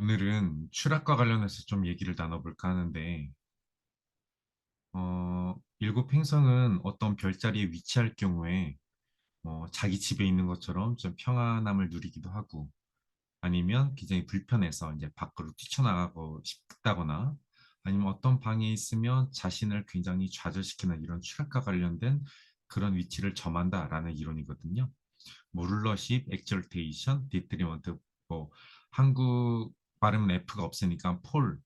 오늘은 추락과 관련해서 좀 얘기를 나눠볼까 하는데, 일곱 행성은 어떤 별자리에 위치할 경우에 자기 집에 있는 것처럼 좀 평안함을 누리기도 하고, 아니면 굉장히 불편해서 이제 밖으로 뛰쳐나가고 싶다거나, 아니면 어떤 방에 있으면 자신을 굉장히 좌절시키는 이런 추락과 관련된 그런 위치를 점한다라는 이론이거든요. 뭐 룰러십, 엑절테이션, 디트리먼트, 뭐 한국 발음 F가 없으니까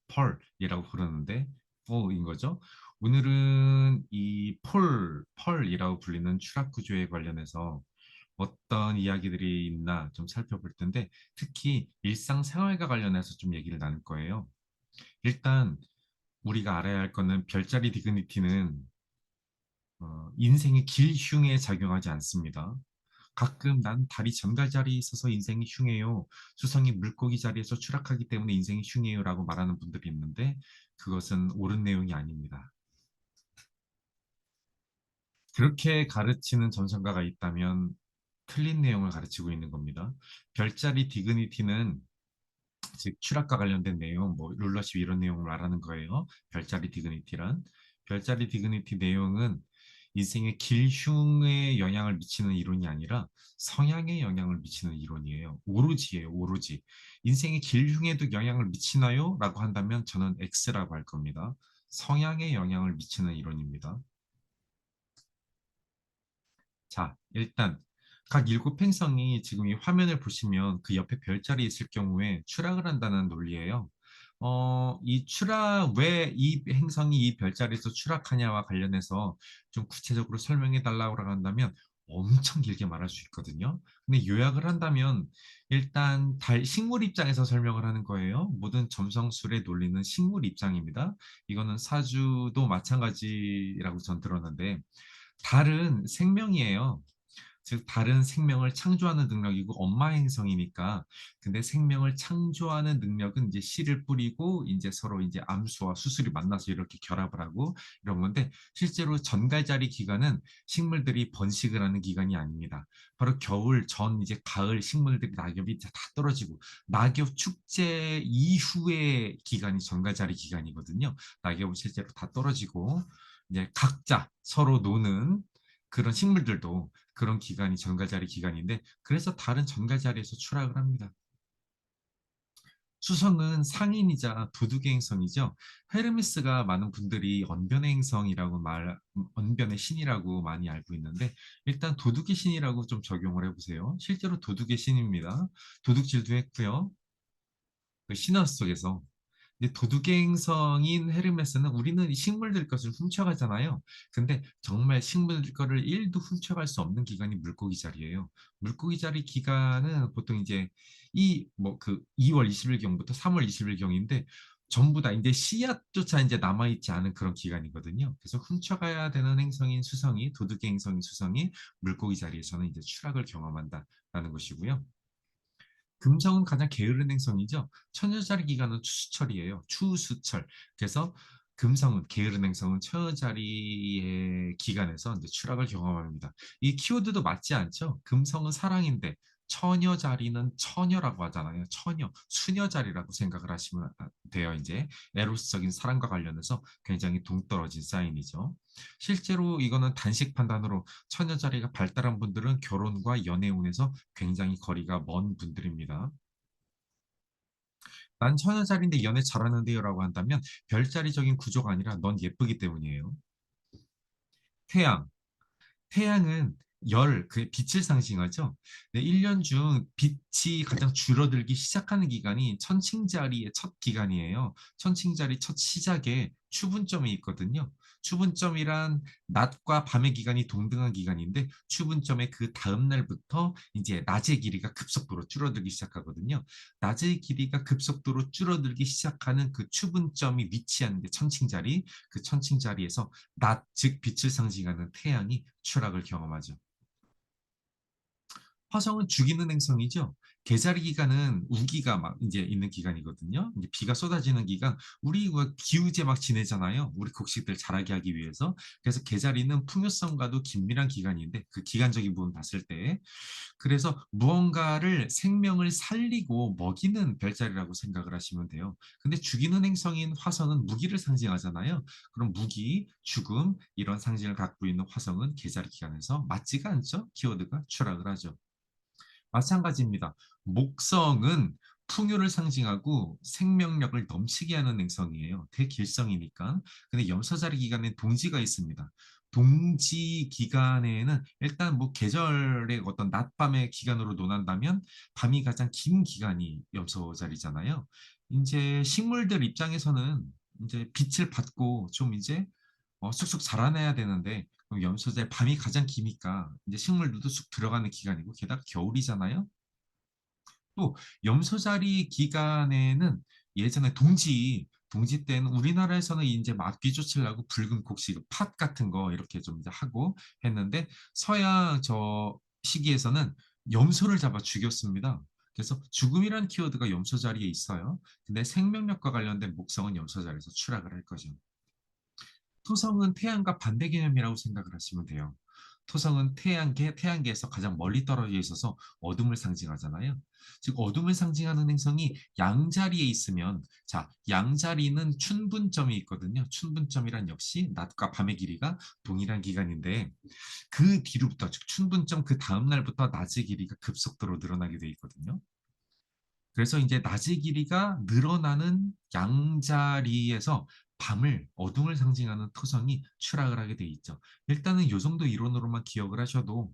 펄이라고 부르는데 폴인 거죠. 오늘은 이 펄이라고 불리는 추락 구조에 관련해서 어떤 이야기들이 있나 좀 살펴볼 텐데 특히 일상생활과 관련해서 좀 얘기를 나눌 거예요. 일단 우리가 알아야 할 거는 별자리 디그니티는 인생의 길흉에 작용하지 않습니다. 가끔 난 달이 전갈 자리에 있어서 인생이 흉해요. 수성이 물고기 자리에서 추락하기 때문에 인생이 흉해요라고 말하는 분들이 있는데 그것은 옳은 내용이 아닙니다. 그렇게 가르치는 전설가가 있다면 틀린 내용을 가르치고 있는 겁니다. 별자리 디그니티는 즉 추락과 관련된 내용, 뭐 룰러십 이런 내용을 말하는 거예요. 별자리 디그니티란 별자리 디그니티 내용은 인생의 길흉에 영향을 미치는 이론이 아니라 성향에 영향을 미치는 이론이에요. 오로지예요, 오로지. 인생의 길흉에도 영향을 미치나요? 라고 한다면 저는 X라고 할 겁니다. 성향에 영향을 미치는 이론입니다. 자, 일단 각 일곱 행성이 지금 이 화면을 보시면 그 옆에 별자리 있을 경우에 추락을 한다는 논리예요. 이 추락, 왜 이 행성이 이 별자리에서 추락하냐와 관련해서 좀 구체적으로 설명해 달라고 한다면 엄청 길게 말할 수 있거든요. 근데 요약을 한다면 일단 식물 입장에서 설명을 하는 거예요. 모든 점성술의 논리는 식물 입장입니다. 이거는 사주도 마찬가지라고 전 들었는데 달은 생명이에요. 즉 다른 생명을 창조하는 능력이고 엄마 행성이니까 근데 생명을 창조하는 능력은 이제 씨를 뿌리고 이제 서로 이제 암수와 수술이 만나서 이렇게 결합을 하고 이런 건데 실제로 전갈자리 기간은 식물들이 번식을 하는 기간이 아닙니다. 바로 겨울 전 이제 가을 식물들이 낙엽이 다 떨어지고 낙엽 축제 이후의 기간이 전갈자리 기간이거든요. 낙엽은 실제로 다 떨어지고 이제 각자 서로 노는 그런 식물들도 그런 기간이 전갈자리 기간인데 그래서 다른 전갈자리에서 추락을 합니다. 수성은 상인이자 도둑의 행성이죠. 헤르메스가 많은 분들이 언변의 신이라고 많이 알고 있는데 일단 도둑의 신이라고 좀 적용을 해보세요. 실제로 도둑의 신입니다. 도둑질도 했고요. 그 신화 속에서 근데 도둑행성인 헤르메스는 우리는 식물들 것을 훔쳐가잖아요. 근데 정말 식물들 거를 1도 훔쳐갈 수 없는 기간이 물고기 자리예요. 물고기 자리 기간은 보통 이제 이 뭐 그 2월 20일경부터 3월 20일경인데 전부 다 이제 씨앗조차 이제 남아있지 않은 그런 기간이거든요. 그래서 훔쳐가야 되는 행성인 수성이 도둑의 행성인 수성이 물고기 자리에서는 이제 추락을 경험한다라는 것이고요. 금성은 가장 게으른 행성이죠. 천여자리 기간은 추수철이에요. 추수철. 그래서 금성은 게으른 행성은 천여자리의 기간에서 이제 추락을 경험합니다. 이 키워드도 맞지 않죠? 금성은 사랑인데 처녀자리는 처녀라고 하잖아요. 처녀, 수녀자리라고 생각을 하시면 돼요. 이제 에로스적인 사랑과 관련해서 굉장히 동떨어진 사인이죠. 실제로 이거는 단식 판단으로 처녀자리가 발달한 분들은 결혼과 연애운에서 굉장히 거리가 먼 분들입니다. 난 처녀자리인데 연애 잘하는데요라고 한다면 별자리적인 구조가 아니라 넌 예쁘기 때문이에요. 태양. 태양은 그 빛을 상징하죠. 네, 1년 중 빛이 가장 줄어들기 시작하는 기간이 천칭자리의 첫 기간이에요. 천칭자리 첫 시작에 추분점이 있거든요. 추분점이란 낮과 밤의 기간이 동등한 기간인데 추분점의 그 다음 날부터 이제 낮의 길이가 급속도로 줄어들기 시작하거든요. 낮의 길이가 급속도로 줄어들기 시작하는 그 추분점이 위치한 게 천칭자리, 그 천칭자리에서 낮, 즉 빛을 상징하는 태양이 추락을 경험하죠. 화성은 죽이는 행성이죠. 개자리 기간은 우기가 막 이제 있는 기간이거든요. 이제 비가 쏟아지는 기간, 우리 기우제 막 지내잖아요. 우리 곡식들 자라게 하기 위해서. 그래서 개자리는 풍요성과도 긴밀한 기간인데 그 기간적인 부분 봤을 때 그래서 무언가를 생명을 살리고 먹이는 별자리라고 생각을 하시면 돼요. 근데 죽이는 행성인 화성은 무기를 상징하잖아요. 그럼 무기, 죽음 이런 상징을 갖고 있는 화성은 계절이 기간에서 맞지가 않죠. 키워드가 추락을 하죠. 마찬가지입니다. 목성은 풍요를 상징하고 생명력을 넘치게 하는 행성이에요. 대길성이니까. 근데 염소자리 기간에 동지가 있습니다. 동지 기간에는 일단 뭐 계절의 어떤 낮밤의 기간으로 논한다면 밤이 가장 긴 기간이 염소자리잖아요. 이제 식물들 입장에서는 이제 빛을 받고 좀 이제 쑥쑥 자라나야 되는데 그럼 염소자리 밤이 가장 기니까 이제 식물들도 쑥 들어가는 기간이고 게다가 겨울이잖아요. 또 염소자리 기간에는 예전에 동지 때는 우리나라에서는 이제 막귀 쫓으려고 붉은 곡식 팥 같은 거 이렇게 좀 이제 하고 했는데 서양 저 시기에서는 염소를 잡아 죽였습니다. 그래서 죽음이라는 키워드가 염소 자리에 있어요. 근데 생명력과 관련된 목성은 염소 자리에서 추락을 할 거죠. 토성은 태양과 반대 개념이라고 생각을 하시면 돼요. 토성은 태양계에서 가장 멀리 떨어져 있어서 어둠을 상징하잖아요. 즉 어둠을 상징하는 행성이 양자리에 있으면 자, 양자리는 춘분점이 있거든요. 춘분점이란 역시 낮과 밤의 길이가 동일한 기간인데 그 뒤로부터 즉 춘분점 그 다음 날부터 낮의 길이가 급속도로 늘어나게 돼 있거든요. 그래서 이제 낮의 길이가 늘어나는 양자리에서 밤을 어둠을 상징하는 토성이 추락을 하게 돼 있죠. 일단은 이 정도 이론으로만 기억을 하셔도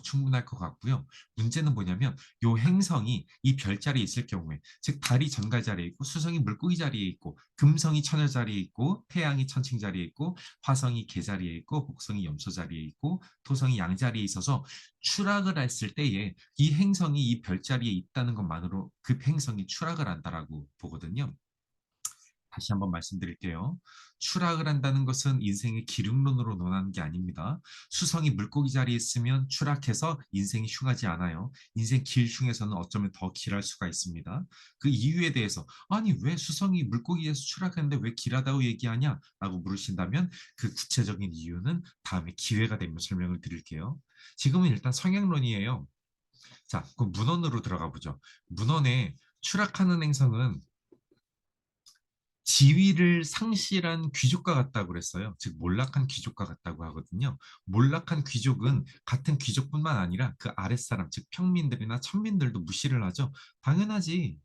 충분할 것 같고요. 문제는 뭐냐면 이 행성이 이 별자리에 있을 경우에 즉 달이 전갈 자리에 있고 수성이 물고기 자리에 있고 금성이 처녀 자리에 있고 태양이 천칭 자리에 있고 화성이 개 자리에 있고 목성이 염소 자리에 있고 토성이 양 자리에 있어서 추락을 했을 때에 이 행성이 이 별자리에 있다는 것만으로 그 행성이 추락을 한다라고 보거든요. 다시 한번 말씀드릴게요. 추락을 한다는 것은 인생의 기륙론으로 논하는 게 아닙니다. 수성이 물고기 자리에 있으면 추락해서 인생이 흉하지 않아요. 인생 길 흉에서는 어쩌면 더 길할 수가 있습니다. 그 이유에 대해서 아니 왜 수성이 물고기에서 추락했는데 왜 길하다고 얘기하냐? 라고 물으신다면 그 구체적인 이유는 다음에 기회가 되면 설명을 드릴게요. 지금은 일단 성향론이에요. 자, 그럼 문헌으로 들어가 보죠. 문헌에 추락하는 행성은 지위를 상실한 귀족과 같다고 그랬어요. 즉 몰락한 귀족과 같다고 하거든요. 몰락한 귀족은 같은 귀족뿐만 아니라 그 아랫사람, 즉 평민들이나 천민들도 무시를 하죠. 당연하지.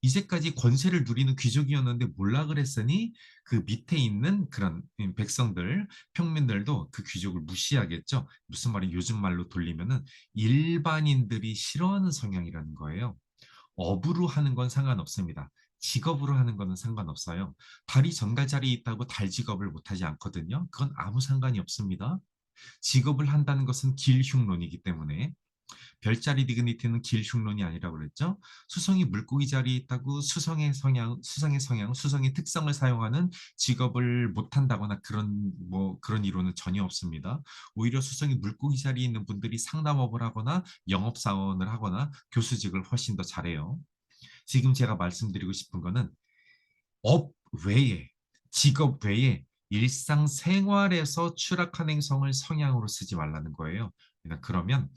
이제까지 권세를 누리는 귀족이었는데 몰락을 했으니 그 밑에 있는 그런 백성들, 평민들도 그 귀족을 무시하겠죠. 무슨 말이 요즘 말로 돌리면은 일반인들이 싫어하는 성향이라는 거예요. 업으로 하는 건 상관없습니다. 직업으로 하는 거는 상관없어요. 달이 전갈 자리에 있다고 달 직업을 못하지 않거든요. 그건 아무 상관이 없습니다. 직업을 한다는 것은 길흉론이기 때문에 별자리 디그니티는 길흉론이 아니라고 그랬죠. 수성이 물고기 자리에 있다고 수성의 특성을 사용하는 직업을 못한다거나 그런 이론은 전혀 없습니다. 오히려 수성이 물고기 자리에 있는 분들이 상담업을 하거나 영업사원을 하거나 교수직을 훨씬 더 잘해요. 지금 제가 말씀드리고 싶은 거는 업 외에, 직업 외에 일상생활에서 추락한 행성을 성향으로 쓰지 말라는 거예요. 그러면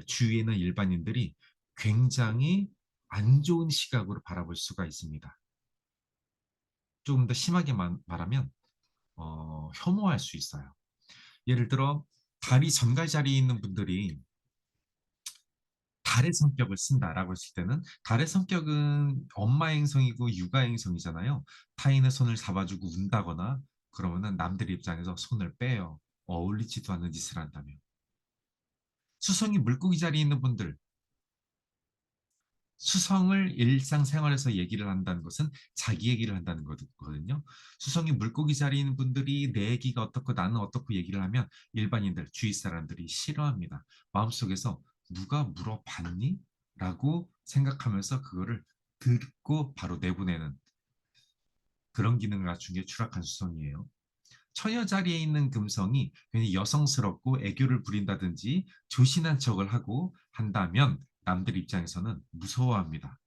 주위에 있는 일반인들이 굉장히 안 좋은 시각으로 바라볼 수가 있습니다. 조금 더 심하게 말하면 혐오할 수 있어요. 예를 들어 달이 전갈 자리에 있는 분들이 달의 성격을 쓴다라고 했을 때는 달의 성격은 엄마 행성이고 육아 행성이잖아요. 타인의 손을 잡아주고 운다거나 그러면은 남들 입장에서 손을 빼요. 어울리지도 않는 짓을 한다면. 수성이 물고기 자리에 있는 분들, 수성을 일상생활에서 얘기를 한다는 것은 자기 얘기를 한다는 거거든요. 수성이 물고기 자리에 있는 분들이 내 얘기가 어떻고 나는 어떻고 얘기를 하면 일반인들, 주위 사람들이 싫어합니다. 마음속에서 누가 물어봤니? 라고 생각하면서 그거를 듣고 바로 내보내는 그런 기능을 갖춘 게 추락한 수성이에요. 처녀 자리에 있는 금성이 괜히 여성스럽고 애교를 부린다든지 조신한 척을 하고 한다면 남들 입장에서는 무서워합니다.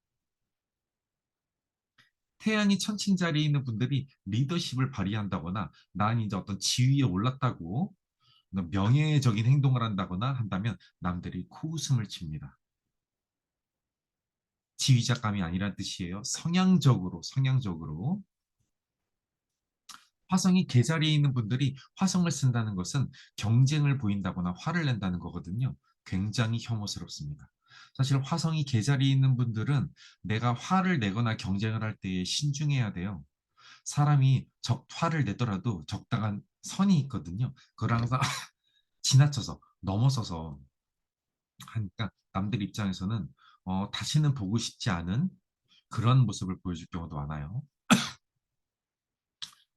태양이 천칭 자리에 있는 분들이 리더십을 발휘한다거나 난 이제 어떤 지위에 올랐다고 명예적인 행동을 한다거나 한다면 남들이 코웃음을 칩니다. 지휘자감이 아니란 뜻이에요. 성향적으로. 화성이 개자리에 있는 분들이 화성을 쓴다는 것은 경쟁을 보인다거나 화를 낸다는 거거든요. 굉장히 혐오스럽습니다. 사실 화성이 개자리에 있는 분들은 내가 화를 내거나 경쟁을 할 때에 신중해야 돼요. 사람이 화를 내더라도 적당한 선이 있거든요. 그걸 항상 지나쳐서 넘어서서 하니까 남들 입장에서는 다시는 보고 싶지 않은 그런 모습을 보여줄 경우도 많아요.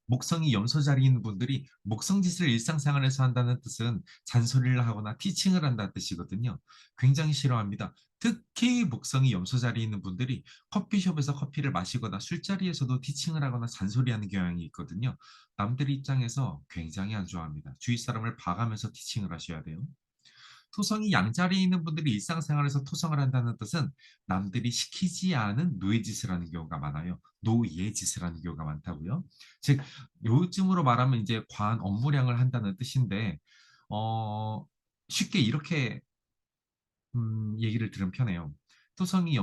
목성이 염소 자리에 있는 분들이 목성짓을 일상생활에서 한다는 뜻은 잔소리를 하거나 티칭을 한다는 뜻이거든요. 굉장히 싫어합니다. 특히 목성이 염소 자리에 있는 분들이 커피숍에서 커피를 마시거나 술자리에서도 티칭을 하거나 잔소리하는 경향이 있거든요. 남들 입장에서 굉장히 안 좋아합니다. 주위 사람을 봐가면서 티칭을 하셔야 돼요. 토성이 양자리에 있는 분들이 일상생활에서 토성을 한다는 뜻은 남들이 시키지 않은 노예짓을 하는 경우가 많아요. 노예짓을 하는 경우가 많다고요. 즉 요즘으로 말하면 이제 과한 업무량을 한다는 뜻인데 어, 쉽게 이렇게 얘기를 들은 편해요. 토성이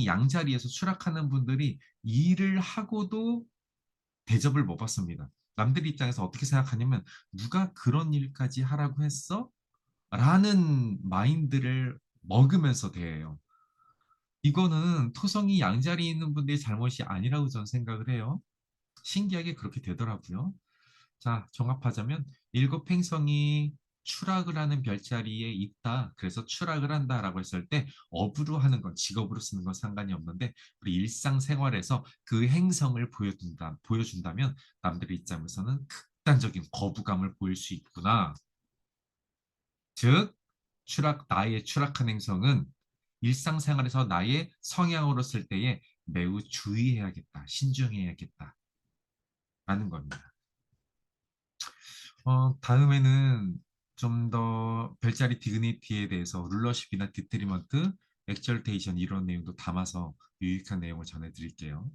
양자리에서 추락하는 분들이 일을 하고도 대접을 못 받습니다. 남들 입장에서 어떻게 생각하냐면 누가 그런 일까지 하라고 했어? 라는 마인드를 먹으면서 대해요. 이거는 토성이 양자리에 있는 분들의 잘못이 아니라고 저는 생각을 해요. 신기하게 그렇게 되더라고요. 자, 종합하자면 일곱 행성이 추락을 하는 별자리에 있다. 그래서 추락을 한다라고 했을 때 업으로 하는 건 직업으로 쓰는 건 상관이 없는데 우리 일상생활에서 그 행성을 보여준다면 남들의 입장에서는 극단적인 거부감을 보일 수 있구나. 즉, 나의 추락한 행성은 일상생활에서 나의 성향으로 쓸 때에 매우 주의해야겠다, 신중해야겠다, 라는 겁니다. 다음에는 좀 더 별자리 디그니티에 대해서 룰러십이나 디트리먼트, 엑절테이션 이런 내용도 담아서 유익한 내용을 전해드릴게요.